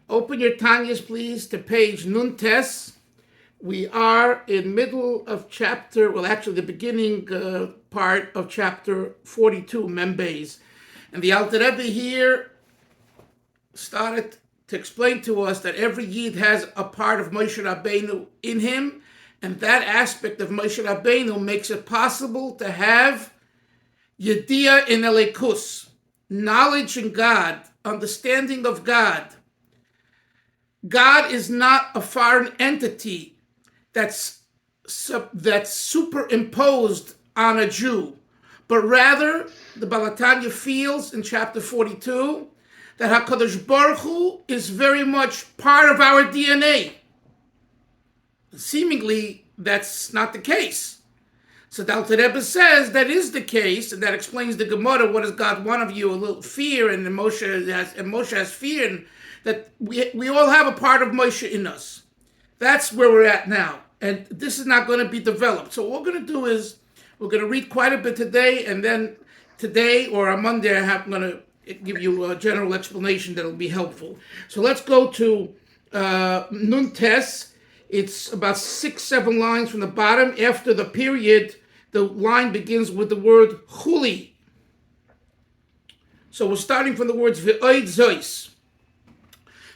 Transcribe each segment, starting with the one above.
Open your Tanyas, please, to page Nuntes. We are in middle of chapter, well, actually the beginning part of chapter 42, Membez. And the Alter Rebbe here started to explain to us that every Yid has a part of Moshe Rabbeinu in him, and that aspect of Moshe Rabbeinu makes it possible to have Yediyah in Elikus, knowledge in God, understanding of God. God is not a foreign entity that's superimposed on a Jew, but rather the Balatanya feels in chapter 42 that HaKadosh Baruch Hu is very much part of our DNA. Seemingly, that's not the case. So the Alter Rebbe says that is the case, and that explains the Gemara. What does God want of you? A little fear, and Moshe has fear, and that we all have a part of Moshe in us. That's where we're at now, and this is not going to be developed. So what we're going to do is we're going to read quite a bit today, and then today or on Monday I'm going to give you a general explanation that'll be helpful. So let's go to Nuntes. It's about 6-7 lines from the bottom. After the period, the line begins with the word chuli. So we're starting from the words v'oid zois.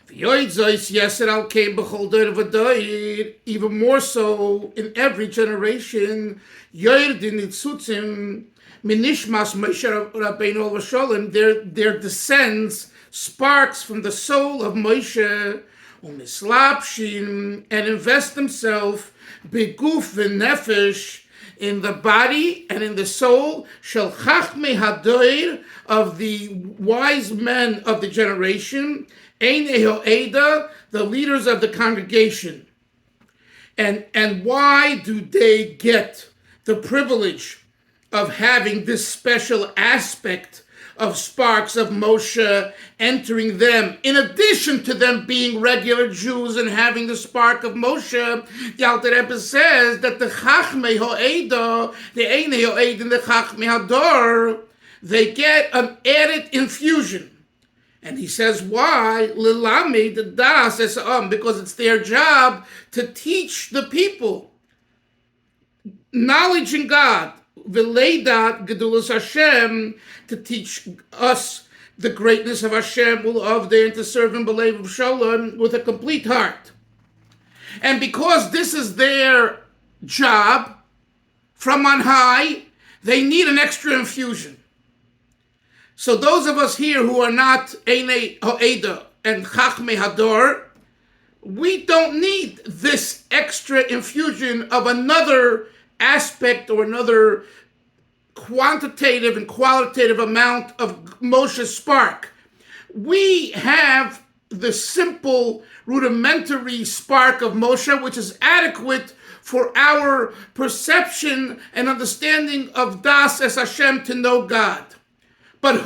V'oid zois yeser al kein b'chol doir v'doir. Even more so in every generation, yoredin nitzutzim minishmas Moshe Rabbeinu Sholem. There descends sparks from the soul of Moshe, umislapshin, and invest themselves beguf v'nefesh, in the body and in the soul, shel chachmei hadoir, of the wise men of the generation, einei ha'eda, the leaders of the congregation. And why do they get the privilege of having this special aspect of sparks of Moshe entering them, in addition to them being regular Jews and having the spark of Moshe? The Alter Rebbe says that the Chachmei Ha'eda, the Einei Ha'ed and the Chachmei Hador, they get an added infusion. And he says, why? Lilami, the Daas, because it's their job to teach the people knowledge in God. V'leidat gedulas Hashem, to teach us the greatness of Hashem, of there, and to serve Him b'leiv of shalom, with a complete heart. And because this is their job from on high, they need an extra infusion. So those of us here who are not Einei Ha'eda and Chachmei Hador, we don't need this extra infusion of another aspect or another quantitative and qualitative amount of Moshe's spark. We have the simple rudimentary spark of Moshe, which is adequate for our perception and understanding of Daas as Hashem, to know God. But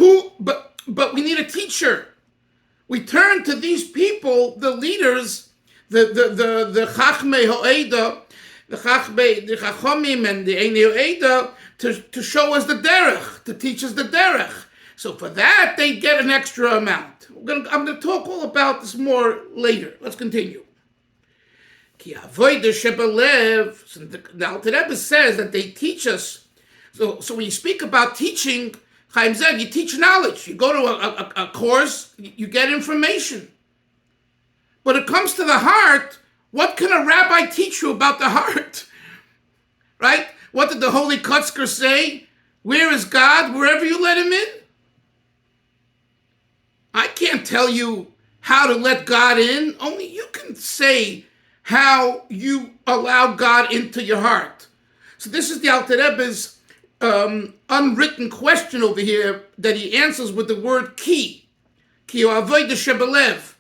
we need a teacher. We turn to these people, the leaders, the Chachmei Ha'eda, the Chachomim and the Einei Ha'eda, to show us the derech, to teach us the derech. So for that, they get an extra amount. I'm going to talk all about this more later. Let's continue. Ki avoida shebelev. So the Alter Rebbe says that they teach us. So when you speak about teaching, Chaim said, you teach knowledge. You go to a course, you get information. But it comes to the heart, what can a rabbi teach you about the heart? Right? What did the Holy Kutzker say? Where is God? Wherever you let Him in. I can't tell you how to let God in. Only you can say how you allow God into your heart. So this is the Alter Rebbe's unwritten question over here that he answers with the word ki. Ki avoda shebelev.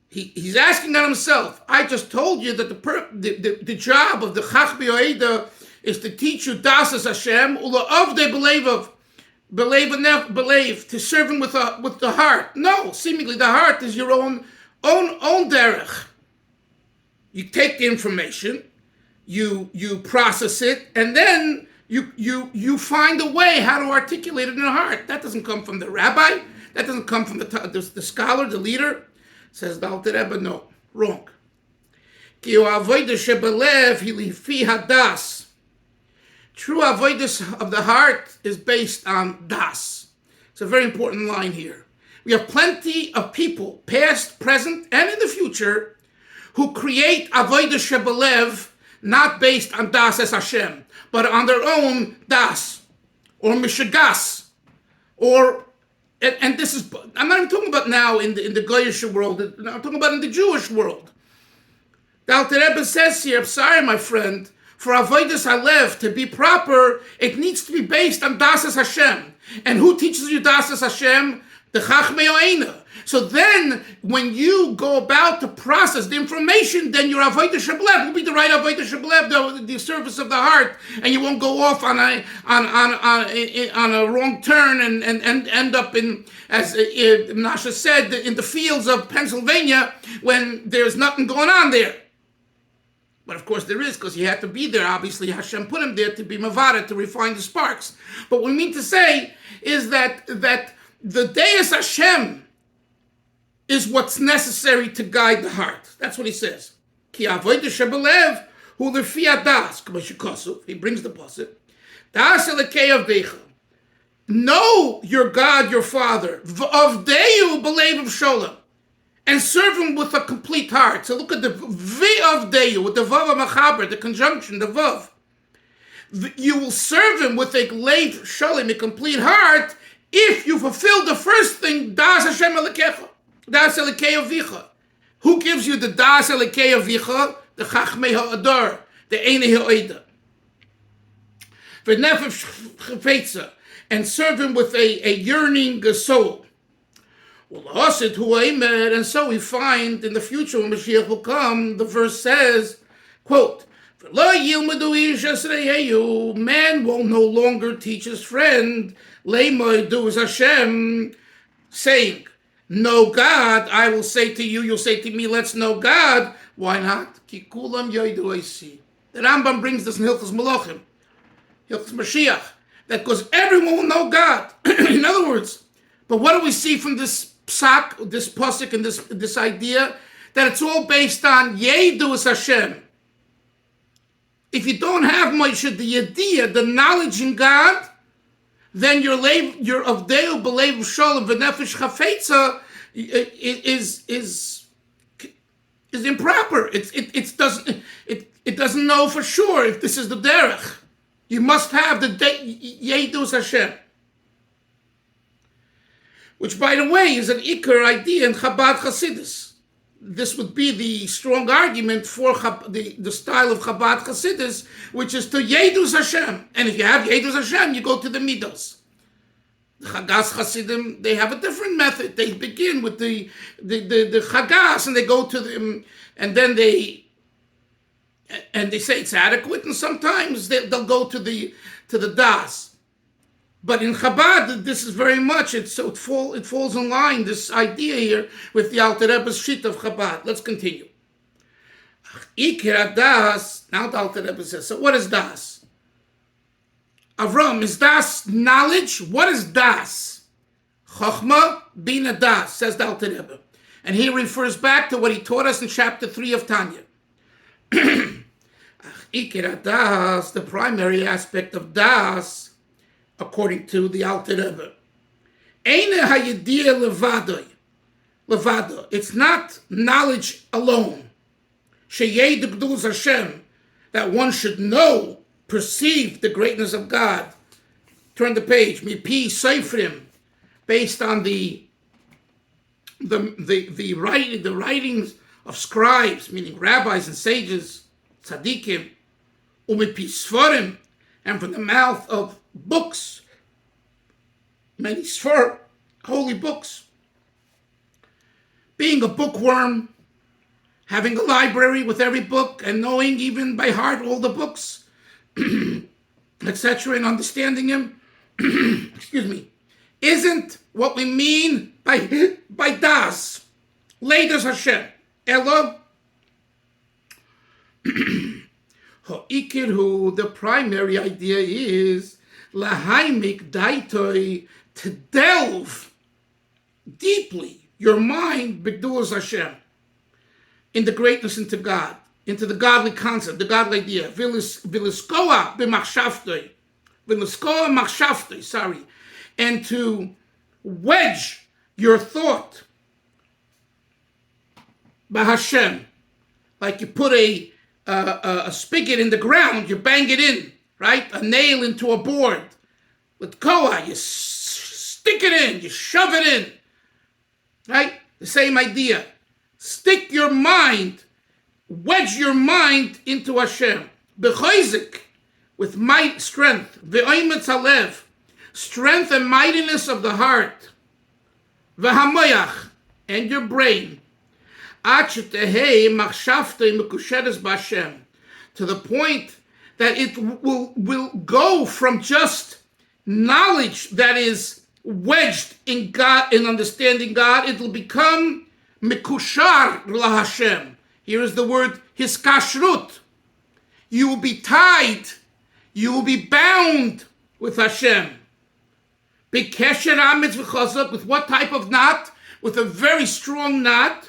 He's asking on himself. I just told you that the job of the Chachmei Ha'eda is to teach you Daas as Hashem, ula believe, to serve Him with the heart. No, seemingly the heart is your own derech. You take the information, you process it, and then you find a way how to articulate it in the heart. That doesn't come from the rabbi. That doesn't come from the scholar, the leader. Says the Alter Rebbe, no, wrong. Ki avodah shebelev hi lifi hadas. True avodah of the heart is based on das. It's a very important line here. We have plenty of people, past, present, and in the future, who create avodah shebelev not based on das as Hashem, but on their own das, or mishagas, or, and this is, I'm not even talking about now in the Goyish world, I'm talking about in the Jewish world. The Alter Rebbe says here, I'm sorry, my friend, for avodas halev to be proper, it needs to be based on das as Hashem. And who teaches you das as Hashem? The Chachmei Oina. So then, when you go about to process the information, then your avodah shebelev will be the right avodah shebelev, the service of the heart, and you won't go off on a wrong turn and end up in, as Nasha said, in the fields of Pennsylvania when there's nothing going on there. But of course there is, because he had to be there. Obviously Hashem put him there to be mavara, to refine the sparks. But what we mean to say is that the Daas Hashem is what's necessary to guide the heart. That's what he says. Ki avodah shebelev hu lefi hadas, he brings the pasuk. Daas elokei avdecha. Know your God, your Father, v'avdeyu b'leiv sholem, and serve him with a complete heart. So look at the v'avdeyu, with the vav machaber, the conjunction, the vav. You will serve him with a leiv sholem, a complete heart, if you fulfill the first thing, Daas Hashem Elokecha, Daas Elokei Avicha. Who gives you the Daas Elokei Avicha? The Chachmei Ha'adar, the Einei Ha'oida. V'nefesh chafetza, and serve him with a yearning soul. And so we find in the future when Mashiach will come, the verse says, quote, man will no longer teach his friend, Leimodu is Hashem, saying, know God, I will say to you, you'll say to me, let's know God. Why not? Ki kulam yoidu eisi. The Rambam brings this in Hilchos Malachim, Hilchos Mashiach, that because everyone will know God. In other words, but what do we see from this psak, this pasuk, and this idea? That it's all based on Yedu is Hashem. If you don't have Moshe, the yediyah, the knowledge in God, then your avdeu b'leiv sholem v'nefesh chafetza is improper. It doesn't know for sure if this is the derech. You must have the yedus Hashem, which, by the way, is an ikar idea in Chabad Hasidus. This would be the strong argument for the style of Chabad Hasidus, which is to Yedus Hashem. And if you have Yedus Hashem, you go to the Midos. The Chagas Hasidim, they have a different method. They begin with the Chagas, and they go to them, and then they say it's adequate, and sometimes they'll go to the Daas. But in Chabad, this is very much, it falls in line, this idea here, with the Alter Rebbe's sheet of Chabad. Let's continue. Ikir Daas, now the Alter Rebbe says, so what is Das? Avram, is Das knowledge? What is Das? Chochma bina Das, says the Alter Rebbe. And he refers back to what he taught us in chapter 3 of Tanya. Ikir Das, the primary aspect of Das, according to the Alter Rebbe, Eine hayediyah levado. It's not knowledge alone. Sheyed Gdulus Hashem, that one should know, perceive the greatness of God. Turn the page. Mipi Seifrim, based on the writings of scribes, meaning rabbis and sages, tzaddikim, umipi Sforim, and from the mouth of books, many sfer, holy books. Being a bookworm, having a library with every book, and knowing even by heart all the books, etc., and understanding them, excuse me, isn't what we mean by Das, Leidas Hashem. Elo, Ha'ikirhu, the primary idea is Lahaimik Daitoi, to delve deeply, your mind, B'gdulas Hashem, in the greatness into God, into the godly concept, the godly idea. V'liskoa b'machshavtoi. V'liskoa machshavtoi, sorry. And to wedge your thought b'Hashem. Like you put a spigot in the ground, you bang it in, right? A nail into a board. With koa, you stick it in, you shove it in, right? The same idea. Stick your mind, wedge your mind into Hashem. B'choizik, with might, strength. V'oimetz halev, strength and mightiness of the heart. V'hamoyach, and your brain. To the point that it will go from just knowledge that is wedged in God, in understanding God, it will become mikushar laHashem. Here is the word hiskashrut. You will be tied, you will be bound with Hashem. With what type of knot? With a very strong knot.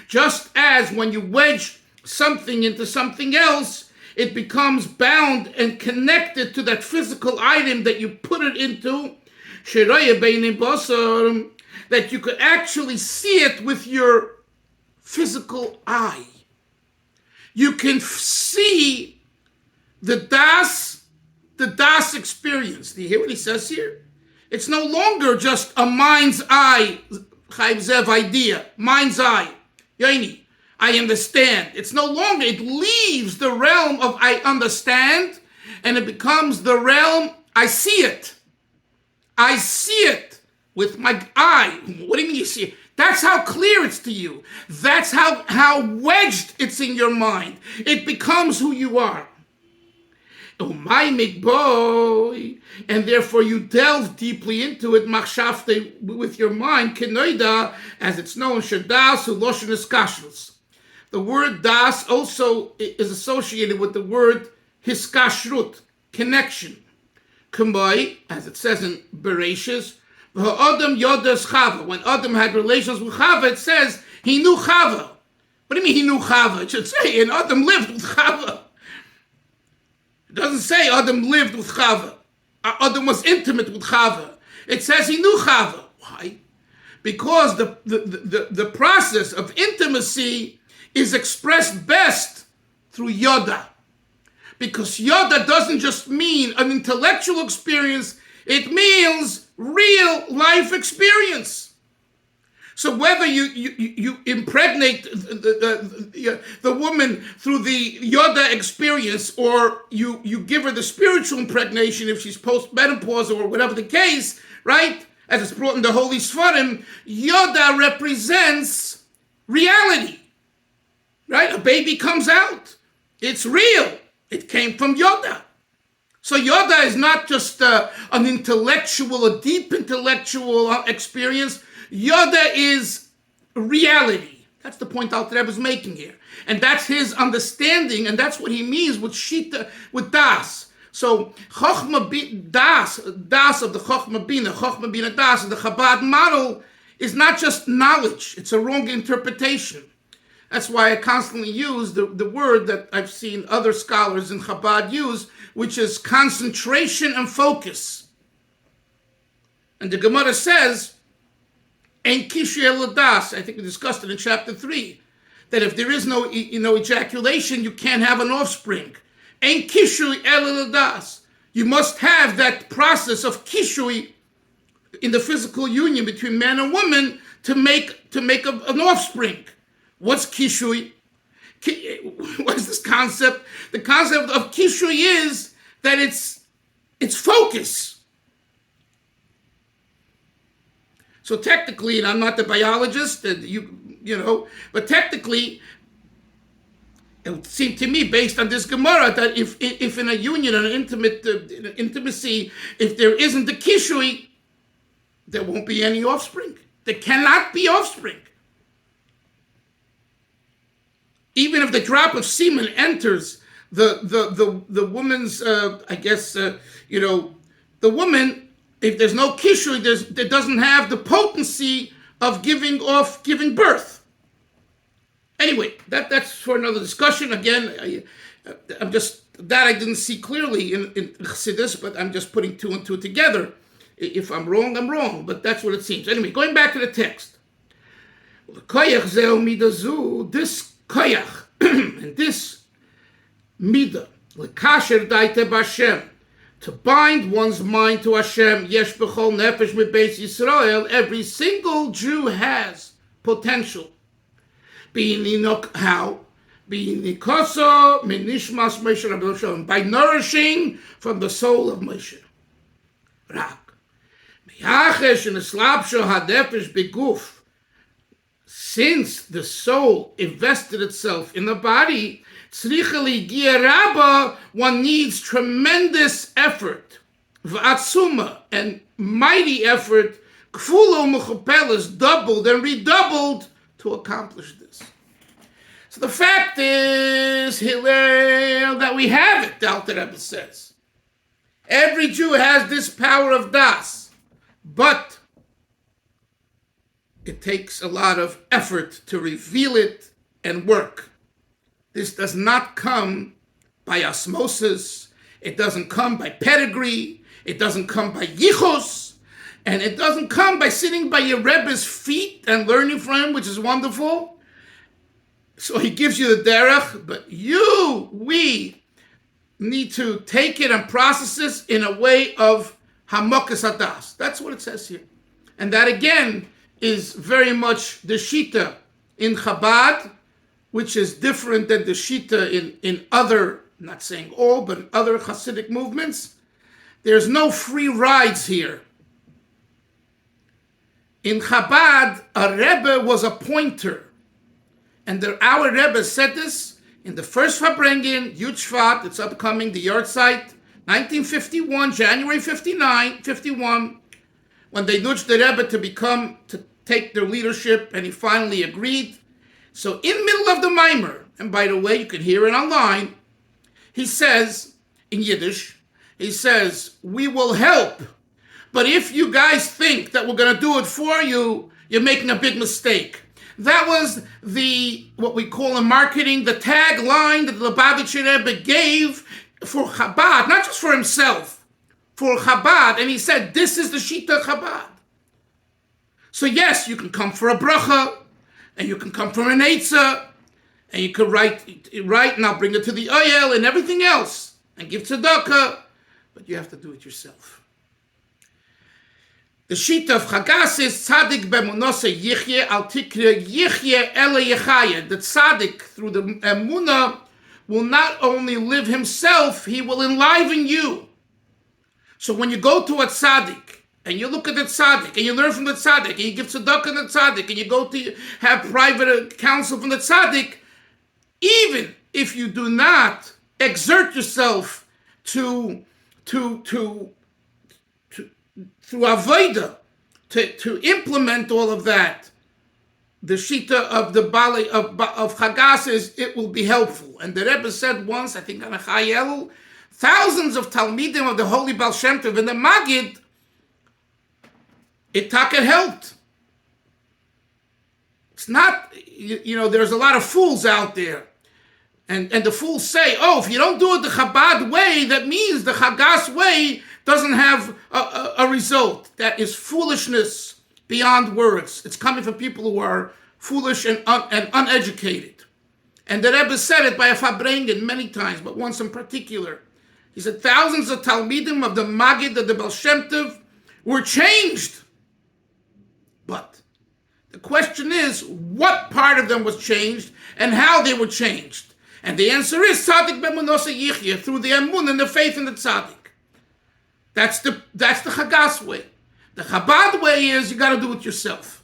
Just as when you wedge something into something else, it becomes bound and connected to that physical item that you put it into, that you could actually see it with your physical eye. You can see the Daas experience. Do you hear what he says here? It's no longer just a mind's eye, Chaim Zev idea, mind's eye. Yaini, I understand. It's no longer, it leaves the realm of I understand, and it becomes the realm, I see it. I see it with my eye. What do you mean you see it? That's how clear it's to you. That's how wedged it's in your mind. It becomes who you are. Oh my boy, and therefore you delve deeply into it, machshavte, with your mind, kenoida, as it's known, shadas uloshen iskashrus. The word das also is associated with the word hiskashrut, connection. Kamoi, as it says in Bereshis, v'ha'adam yodas chava. When Adam had relations with Chava, it says he knew Chava. What do you mean he knew Chava? It should say, and Adam lived with Chava. It doesn't say Adam lived with Chava. Adam was intimate with Chava. It says he knew Chava. Why? Because the process of intimacy is expressed best through Yoda. Because Yoda doesn't just mean an intellectual experience, it means real life experience. So whether you impregnate the woman through the Yoda experience, or you give her the spiritual impregnation if she's post-menopause or whatever the case, right? As it's brought in the Holy Sfarim, Yoda represents reality, right? A baby comes out. It's real. It came from Yoda. So Yoda is not just an intellectual, a deep intellectual experience. Yoda is reality. That's the point Alter Rebbe is making here. And that's his understanding, and that's what he means with Shita, with Das. So Chochma Das of the Chochma Bina Das, the Chabad model is not just knowledge. It's a wrong interpretation. That's why I constantly use the word that I've seen other scholars in Chabad use, which is concentration and focus. And the Gemara says, Ein kishu el das. I think we discussed it in chapter 3, that if there is no ejaculation, you can't have an offspring. Ein kishu el das. You must have that process of kishui in the physical union between man and woman to make an offspring. What's kishui? What is this concept? The concept of kishui is that it's focus. So technically, and I'm not the biologist, but technically, it would seem to me, based on this Gemara, that if in a union, an intimacy, if there isn't the kishui, there won't be any offspring. There cannot be offspring. Even if the drop of semen enters the woman's, the woman, if there's no kishu, it doesn't have the potency of giving birth. Anyway, that's for another discussion. Again, I didn't see clearly in Chassidus, but I'm just putting two and two together. If I'm wrong, I'm wrong, but that's what it seems. Anyway, going back to the text. This koyach, and this midah, l'kasher daite b'Hashem, to bind one's mind to Hashem, yesh b'chol nefesh mibeis Yisrael, every single Jew has potential. How? By nourishing from the soul of Moshe. Since the soul invested itself in the body, one needs tremendous effort, and mighty effort, doubled and redoubled to accomplish this. So the fact is, Hillel, that we have it, the Alter Rebbe says. Every Jew has this power of Daas, but it takes a lot of effort to reveal it and work. This does not come by osmosis. It doesn't come by pedigree. It doesn't come by yichus. And it doesn't come by sitting by your Rebbe's feet and learning from him, which is wonderful. So he gives you the derech, but we need to take it and process this in a way of hamokas hadas. That's what it says here. And that again is very much the shita in Chabad, which is different than the shita in other, not saying all, but other Hasidic movements. There's no free rides here. In Chabad, a Rebbe was a pointer. And our Rebbe said this in the first Farbrengen, Yud Shvat, it's upcoming, the Yortzeit, 1951, January 51, when they nudged the Rebbe to take their leadership, and he finally agreed. So in the middle of the Maimer, and by the way, you can hear it online, he says, in Yiddish, he says, we will help, but if you guys think that we're going to do it for you, you're making a big mistake. That was what we call in marketing, the tagline that the Lubavitcher Rebbe gave for Chabad, not just for himself, for Chabad, and he said, this is the Shita Chabad. So yes, you can come for a bracha, and you can come for an eitzah, and you can write, and I'll bring it to the oyel and everything else, and give tzedakah, but you have to do it yourself. The sheet of Chagas is tzaddik b'emunose yichye al tikre yichye ele yechaya. The tzaddik, through the emunah, will not only live himself, he will enliven you. So when you go to a tzaddik, and you look at the tzaddik, and you learn from the tzaddik, and you give tzedakah to the tzaddik, and you go to have private counsel from the tzaddik, even if you do not exert yourself through avodah to implement all of that, the shita of the Bali of Chagas is it will be helpful. And the Rebbe said once, I think on a Chayel, thousands of Talmidim of the Holy Baal Shem Tov and the Magid, it helped. It's not, there's a lot of fools out there. And the fools say, if you don't do it the Chabad way, that means the Chagas way doesn't have a result. That is foolishness beyond words. It's coming from people who are foolish and uneducated. And the Rebbe said it by a Farbrengen many times, but once in particular. He said thousands of Talmidim of the Magid, of the Baal Shem Tov, were changed. But the question is, what part of them was changed and how they were changed? And the answer is tzaddik b'emunose yichye, through the emun and the faith in the tzaddik. That's the Chagas way. The Chabad way is you got to do it yourself.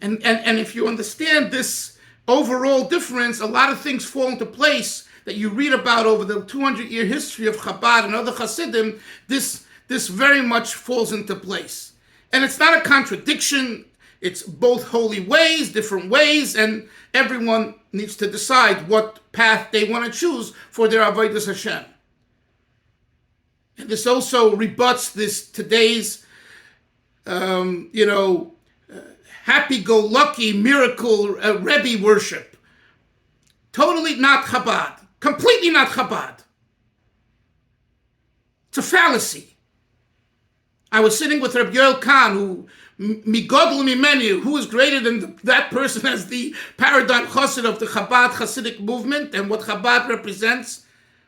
And if you understand this overall difference, a lot of things fall into place that you read about over the 200-year history of Chabad and other Hasidim. This very much falls into place. And it's not a contradiction. It's both holy ways, different ways, and everyone needs to decide what path they want to choose for their Avodas Hashem. And this also rebuts this today's, happy-go-lucky miracle Rebbe worship. Totally not Chabad. Completely not Chabad. It's a fallacy. I was sitting with Rabbi Yoel Kahn, who migodl mimenu, who is greater than that person as the paradigm chassid of the Chabad Hasidic movement and what Chabad represents.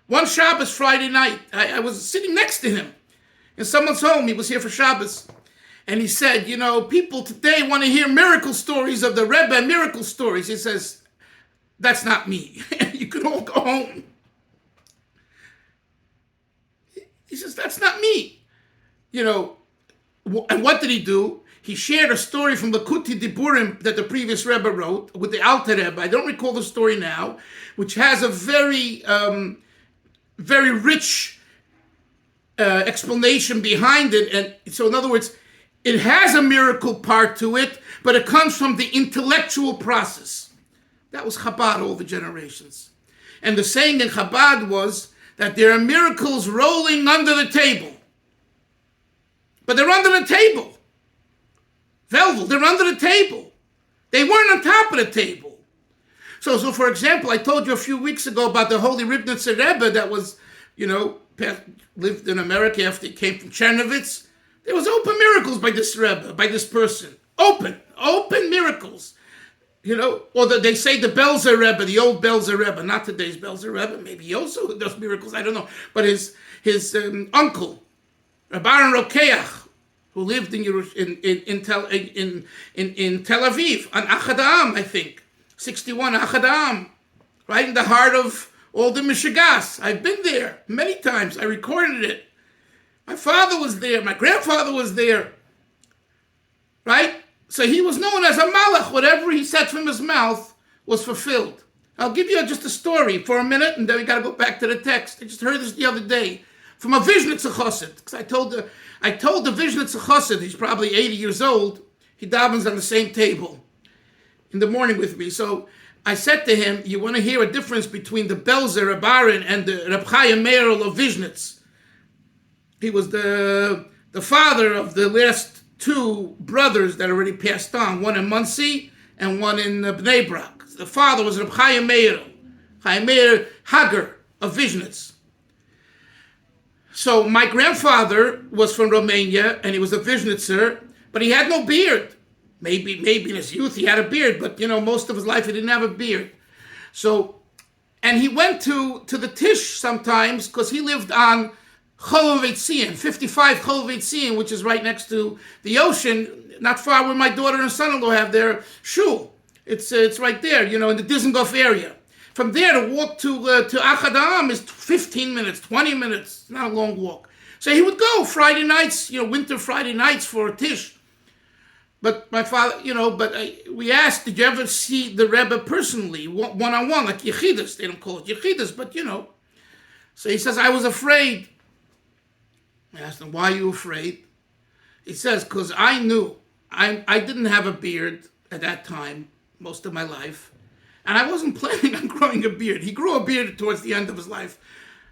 One Shabbos Friday night, I was sitting next to him in someone's home. He was here for Shabbos. And he said, people today want to hear miracle stories of the Rebbe and miracle stories. He says, that's not me. You can all go home. He says, that's not me. And what did he do? He shared a story from the Kuti Diburim that the previous Rebbe wrote with the Alter Rebbe. I don't recall the story now, which has a very, very rich explanation behind it. And so, in other words, it has a miracle part to it, but it comes from the intellectual process. That was Chabad over generations. And the saying in Chabad was that there are miracles rolling under the table. But they're under the table. Velvel, they're under the table. They weren't on top of the table. So for example, I told you a few weeks ago about the Holy Ribnitzer Rebbe that was, lived in America after he came from Chernovitz. There was open miracles by this Rebbe, by this person. Open miracles. Or they say the Belzer Rebbe, the old Belzer Rebbe, not today's Belzer Rebbe. Maybe he also does miracles, I don't know. But his uncle, Rabbi Rokeach, who lived in Tel Aviv, on Achad Am, I think, 61 Achad Am, right in the heart of all the Mishigas. I've been there many times. I recorded it. My father was there. My grandfather was there. Right? So he was known as a malach. Whatever he said from his mouth was fulfilled. I'll give you just a story for a minute, and then we got to go back to the text. I just heard this the other day from a Vishnitzer Chassid. Because I told the Vishnitzer Chassid, he's probably 80 years old, he davens on the same table in the morning with me. So I said to him, you want to hear a difference between the Belzer Rabbarin and the Rabbi Chaim Dalfin of Vishnitz. He was the father of the last two brothers that already passed on, one in Muncie and one in Bnei Brak. The father was Rabbi Chaim Meir Hager of Vishnitz. So my grandfather was from Romania, and he was a Vishnitzer, but he had no beard. Maybe in his youth he had a beard, but most of his life he didn't have a beard. So, and he went to the Tish sometimes because he lived on Choloveit Tzion, 55 Choloveit Tzion, which is right next to the ocean, not far where my daughter and son-in-law have their shul. It's right there, in the Dizengoff area. From there to walk to Achad Am is 15 minutes, 20 minutes, not a long walk. So he would go Friday nights, winter Friday nights for a Tish. But my father, we asked, did you ever see the Rebbe personally, one-on-one, like Yechidus? They don't call it Yechidus, but So he says, I was afraid. I asked him, why are you afraid? He says, because I knew I didn't have a beard at that time, most of my life, and I wasn't planning on growing a beard. He grew a beard towards the end of his life.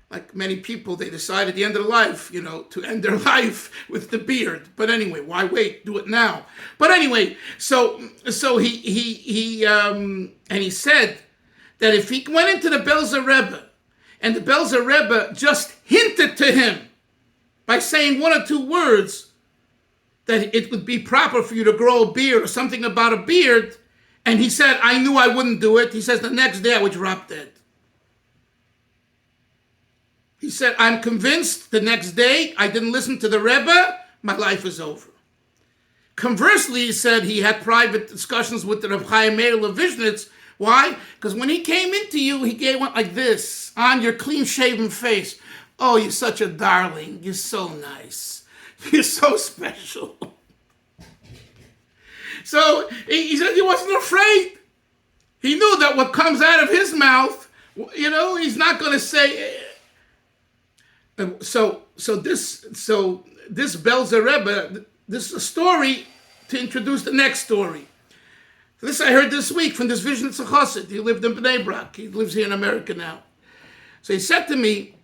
Like many people, they decide at the end of their life, to end their life with the beard. But anyway, why wait? Do it now. But anyway, so he said that if he went into the Belzer Rebbe, and the Belzer Rebbe just hinted to him, by saying one or two words, that it would be proper for you to grow a beard or something about a beard, and he said, I knew I wouldn't do it. He says, the next day I would drop dead. He said, I'm convinced the next day I didn't listen to the Rebbe, my life is over. Conversely, he said he had private discussions with the Rabbi Chaim Meir of Vishnitz. Why? Because when he came into you, he went like this, on your clean-shaven face. Oh, you're such a darling. You're so nice. You're so special. So he said he wasn't afraid. He knew that what comes out of his mouth, he's not going to say. So this Belzer Rebbe, this is a story to introduce the next story. This I heard this week from this Vishnitzer Chassid. He lived in Bnei Brak. He lives here in America now. So he said to me,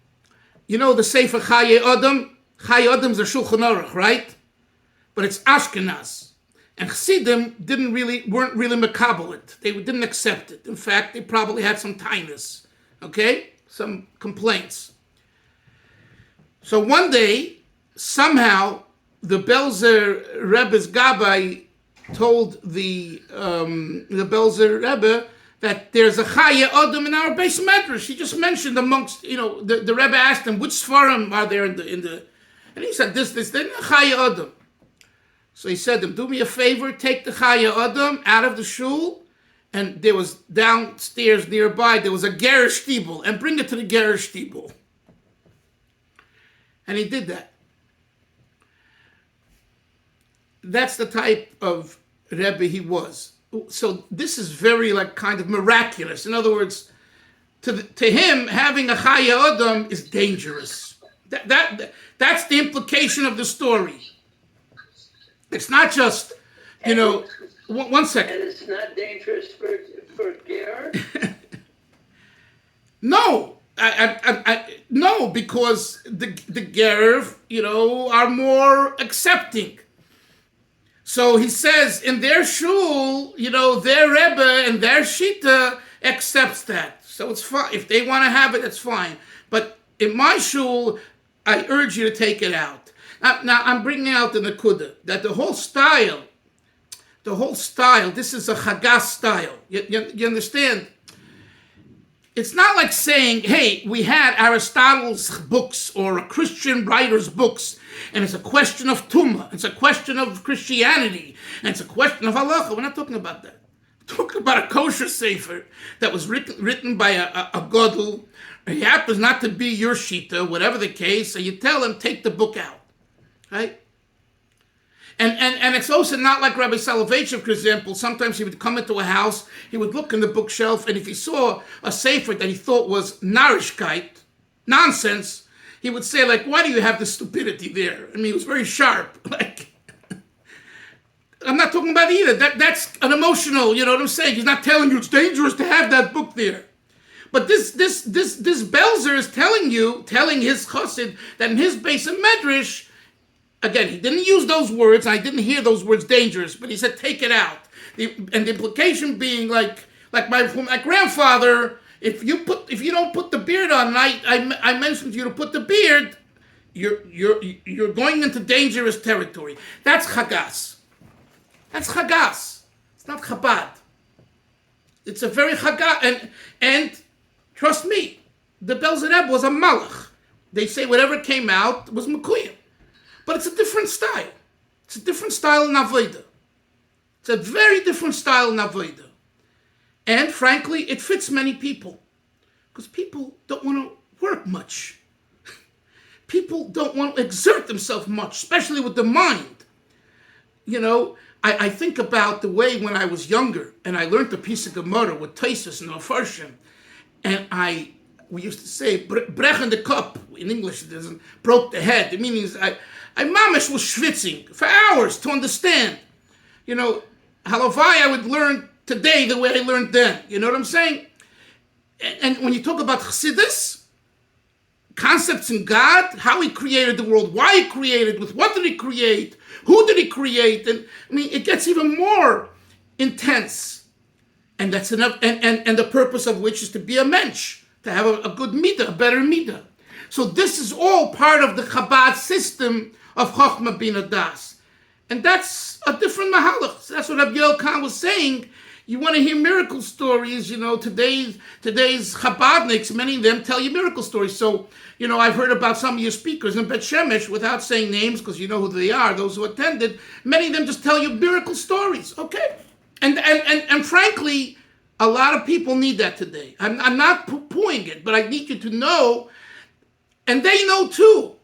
You know the Sefer Chaye Adam? Chaye Adam is a Shulchan Aruch, right? But it's Ashkenaz. And Chassidim weren't really makabel it. They didn't accept it. In fact, they probably had some tinus, okay? Some complaints. So one day, somehow, the Belzer Rebbe's Gabbai told the Belzer Rebbe that there's a Chaye Adam in our base medrash. He just mentioned amongst, the Rebbe asked him, which Sfarim are there in the, and he said this, then Chaye Adam. So he said to him, do me a favor, take the Chaye Adam out of the shul, and there was downstairs nearby, there was a Gerish Tibel, and bring it to the Gerish Tibel. And he did that. That's the type of Rebbe he was. So this is very kind of miraculous. In other words, to him, having a Chaye Adam is dangerous. That's the implication of the story. It's not just, one second. And it's not dangerous for Ger? No. No, because the Ger, are more accepting. So he says in their shul, their Rebbe and their Shita accepts that. So it's fine. If they want to have it, it's fine. But in my shul, I urge you to take it out. Now I'm bringing out the Nakuda, that the whole style, this is a Chagas style. You understand? It's not like saying, hey, we had Aristotle's books or a Christian writer's books, and it's a question of Tumah, it's a question of Christianity, and it's a question of halacha. We're not talking about that. We're talking about a kosher sefer that was written by a gadol. He happens not to be your shita, whatever the case, so you tell him, take the book out. Right? And it's also not like Rabbi Soloveitchev, for example. Sometimes he would come into a house, he would look in the bookshelf, and if he saw a sefer that he thought was narishkeit, nonsense, he would say, why do you have this stupidity there? I mean, he was very sharp. I'm not talking about either. That's an emotional, you know what I'm saying? He's not telling you it's dangerous to have that book there. But this Belzer is telling his chassid that in his base of medrash, again, he didn't use those words. I didn't hear those words dangerous, but he said take it out. And the implication being like my grandfather, if you don't put the beard on, and I mentioned to you to put the beard, you're going into dangerous territory. That's Chagas. That's Chagas. It's not Chabad. It's a very Chagas, and trust me, the Belzer Rebbe was a malach. They say whatever came out was Mekuyim. But it's a different style. It's a different style in Avodah. It's a very different style in Avodah. And frankly, it fits many people. Because people don't want to work much. People don't want to exert themselves much, especially with the mind. I think about the way when I was younger, and I learned the piece of Gemara with Taisus and Ofarshim, and we used to say, brech in the cup, in English it doesn't, broke the head. The meaning is, I mamish was schwitzing for hours to understand. Halavai I would learn today the way I learned then. You know what I'm saying? And when you talk about Chassidus, concepts in God, how he created the world, why he created, with what did he create, who did he create, and it gets even more intense. And that's enough, and the purpose of which is to be a mensch, to have a good midah, a better midah. So this is all part of the Chabad system of Chochmah Bina Daas. And that's a different mahalach. That's what Rabbi Yoel Khan was saying. You want to hear miracle stories, today's Chabadniks, many of them tell you miracle stories. So, I've heard about some of your speakers in Bet Shemesh, without saying names, because you know who they are, those who attended, many of them just tell you miracle stories, okay? And frankly, a lot of people need that today. I'm not poo-pooing it, but I need you to know, and they know too.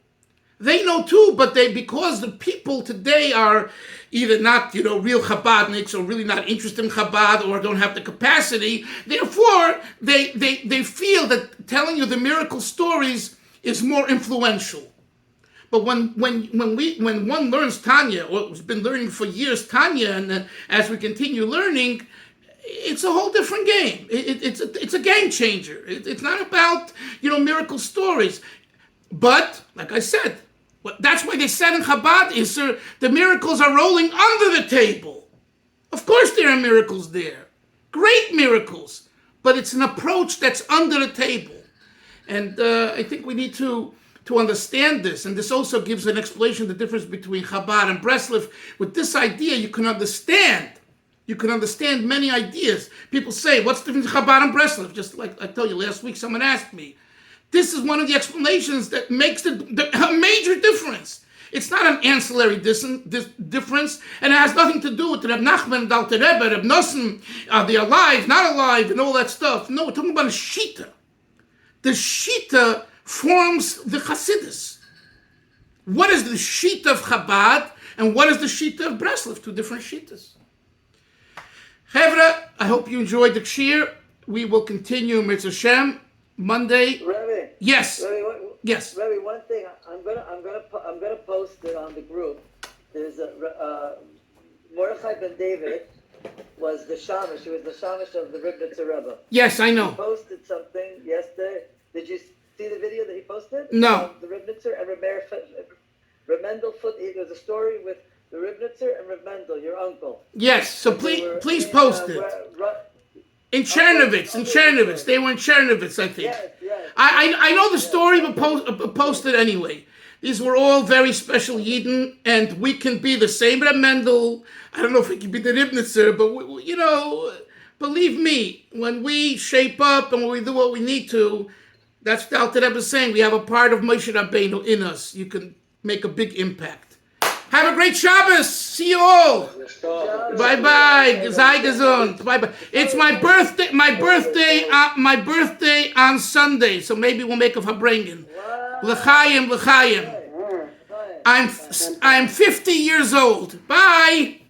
They know too, but because the people today are either not, real Chabadniks or really not interested in Chabad or don't have the capacity, therefore they feel that telling you the miracle stories is more influential. But when one learns Tanya, or has been learning for years Tanya, and as we continue learning, it's a whole different game. It's a game changer. It's not about miracle stories. But, like I said, that's why they said in Chabad, the miracles are rolling under the table. Of course there are miracles there. Great miracles. But it's an approach that's under the table. And I think we need to understand this. And this also gives an explanation of the difference between Chabad and Breslov. With this idea, you can understand. You can understand many ideas. People say, what's the difference between Chabad and Breslov? Just like I told you last week, someone asked me. This is one of the explanations that makes a major difference. It's not an ancillary difference, and it has nothing to do with Reb Nachman, Dalter Rebbe, Reb Nosson, are they alive, not alive, and all that stuff. No, we're talking about a Shita. The Shita forms the Chassidus. What is the Shita of Chabad, and what is the Shita of Breslov? Two different Shitas. Chevra, I hope you enjoyed the Kshir. We will continue Mitzvah Shem Monday. Rabbi, Yes. Rabbi, Yes. Rabbi, one thing I'm gonna post it on the group. There's Mordechai ben David was the shamash. He was the shamash of the Ribnitzer Rebbe. Yes, I know. He posted something yesterday. Did you see the video that he posted? No. The Ribnitzer and Reb Mendel. It was a story with the Ribnitzer and Reb Mendel, your uncle. Yes. So please post it. In Chernovitz. They were in Chernovitz, I think. Yes. I know the story, but post it anyway. These were all very special Yidden, and we can be the same Reb Mendel. I don't know if we can be the Ribnitzer, but believe me, when we shape up and when we do what we need to, that's what the Alter Rebbe is saying. We have a part of Moshe Rabbeinu in us. You can make a big impact. Have a great Shabbos. See you all. Bye-bye. Sei gesund. Bye-bye. It's my birthday. My birthday on Sunday. So maybe we'll make a Fabrengen. L'chaim. I'm 50 years old. Bye.